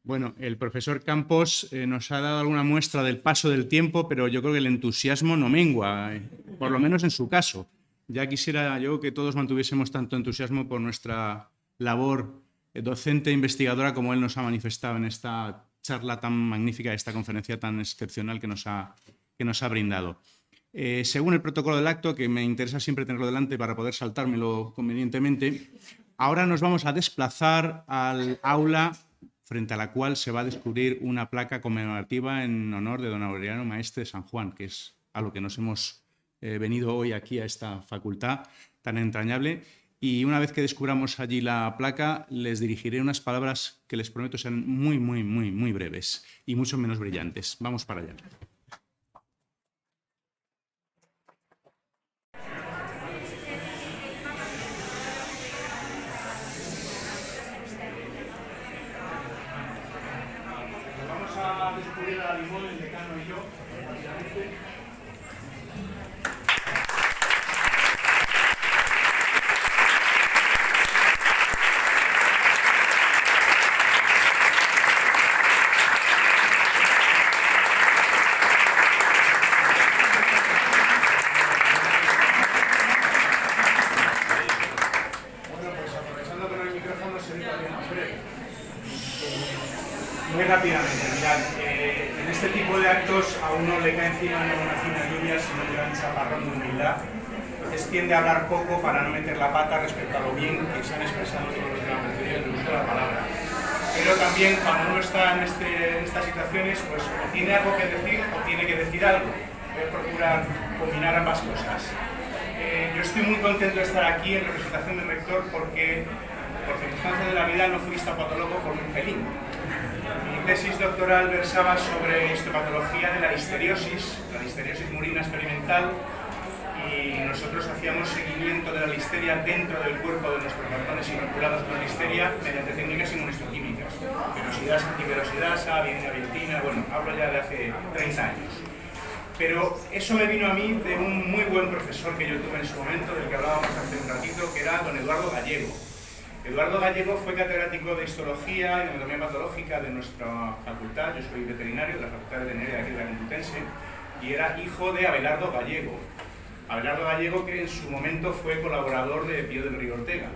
Bueno, el profesor Campos nos ha dado alguna muestra del paso del tiempo, pero yo creo que el entusiasmo no mengua, por lo menos en su caso. Ya quisiera yo que todos mantuviésemos tanto entusiasmo por nuestra labor docente e investigadora como él nos ha manifestado en esta charla tan magnífica, esta conferencia tan excepcional que nos ha brindado. Según el protocolo del acto, que me interesa siempre tenerlo delante para poder saltármelo convenientemente, ahora nos vamos a desplazar al aula frente a la cual se va a descubrir una placa conmemorativa en honor de don Aureliano Maestre de San Juan, que es a lo que nos hemos venido hoy aquí a esta facultad tan entrañable. Y una vez que descubramos allí la placa, les dirigiré unas palabras que les prometo sean muy, muy, muy, muy breves y mucho menos brillantes. Vamos para allá. Vamos a descubrir a Limón, el decano y yo, rápidamente. Muy rápidamente, mirad, en este tipo de actos a uno le cae encima no una fina lluvia, sino un gran chaparrón de humildad. Entonces tiende a hablar poco para no meter la pata respecto a lo bien que se han expresado todos los que han precedido el uso de la palabra. Pero también cuando uno está en estas situaciones, pues o tiene algo que decir o tiene que decir algo. Voy a procurar combinar ambas cosas. Yo estoy muy contento de estar aquí en representación del rector porque, por circunstancias de la vida, no fui histopatólogo por un pelín. Mi tesis doctoral versaba sobre histopatología de la listeriosis murina experimental, y nosotros hacíamos seguimiento de la listeria dentro del cuerpo de nuestros ratones inoculados con listeria mediante técnicas inmunohistoquímicas, verosidasa, antiverosidasa, virutina, bueno, hablo ya de hace 30 años. Pero eso me vino a mí de un muy buen profesor que yo tuve en su momento, del que hablábamos hace un ratito, que era don Eduardo Gallego. Eduardo Gallego fue catedrático de histología y anatomía patológica de nuestra facultad. Yo soy veterinario de la Facultad de Veterinaria de aquí de la Complutense, y era hijo de Abelardo Gallego. Abelardo Gallego, que en su momento fue colaborador de Pío del Río Ortega.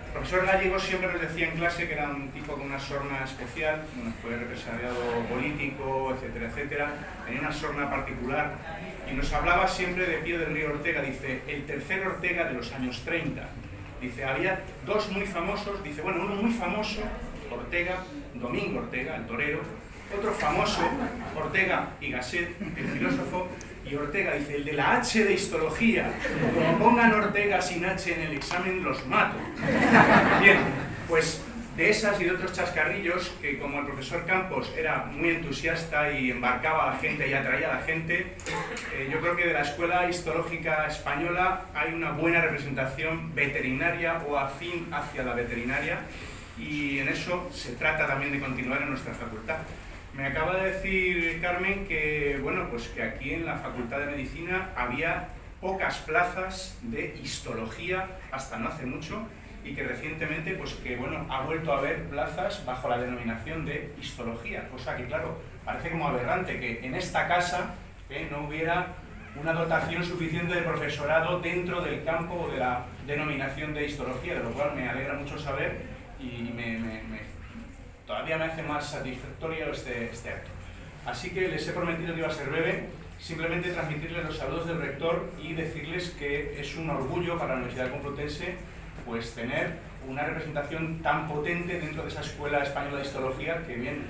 El profesor Gallego siempre nos decía en clase que era un tipo con una sorna especial, bueno, fue represaliado político, etcétera, etcétera, tenía una sorna particular, y nos hablaba siempre de Pío del Río Ortega. Dice, el tercer Ortega de los años 30. Dice, había dos muy famosos, dice, bueno, uno muy famoso, Ortega, Domingo Ortega, el torero, otro famoso, Ortega y Gasset, el filósofo, y Ortega, dice, el de la H de histología, como pongan Ortega sin H en el examen, los mato. Bien, pues de esas y de otros chascarrillos, que como el profesor Campos era muy entusiasta y embarcaba a la gente y atraía a la gente, yo creo que de la Escuela Histológica Española hay una buena representación veterinaria o afín hacia la veterinaria, y en eso se trata también de continuar en nuestra facultad. Me acaba de decir Carmen que, bueno, pues que aquí en la Facultad de Medicina había pocas plazas de histología hasta no hace mucho, y que recientemente, pues que bueno, ha vuelto a haber plazas bajo la denominación de histología, cosa que claro, parece como aberrante que en esta casa no hubiera una dotación suficiente de profesorado dentro del campo o de la denominación de histología, de lo cual me alegra mucho saber y todavía me hace más satisfactorio este acto. Así que les he prometido que iba a ser breve, simplemente transmitirles los saludos del rector y decirles que es un orgullo para la Universidad Complutense pues tener una representación tan potente dentro de esa Escuela Española de Histología, que bien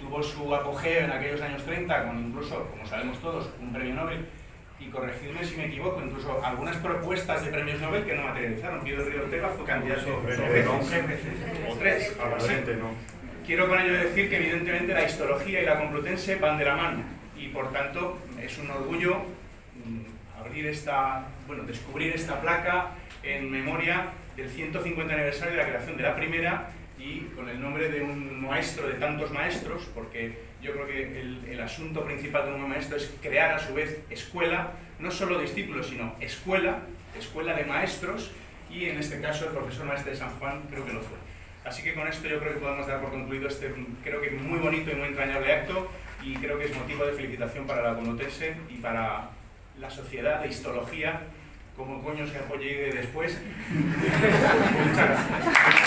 tuvo su apogeo en aquellos años 30 con incluso, como sabemos todos, un premio Nobel, y corregidme si me equivoco, incluso algunas propuestas de premios Nobel que no materializaron. Pío del Río Ortega fue candidato dos veces, o tres, algo así. Quiero con ello decir que evidentemente la histología y la Complutense van de la mano, y por tanto es un orgullo descubrir esta placa en memoria del 150 aniversario de la creación de la primera, y con el nombre de un maestro de tantos maestros, porque yo creo que el asunto principal de un maestro es crear a su vez escuela, no solo discípulos, sino escuela de maestros, y en este caso el profesor Maestre de San Juan creo que lo fue. Así que con esto yo creo que podemos dar por concluido este, creo que muy bonito y muy entrañable acto, y creo que es motivo de felicitación para la Complutense y para la sociedad de histología, como coño se apoye después. Muchas gracias.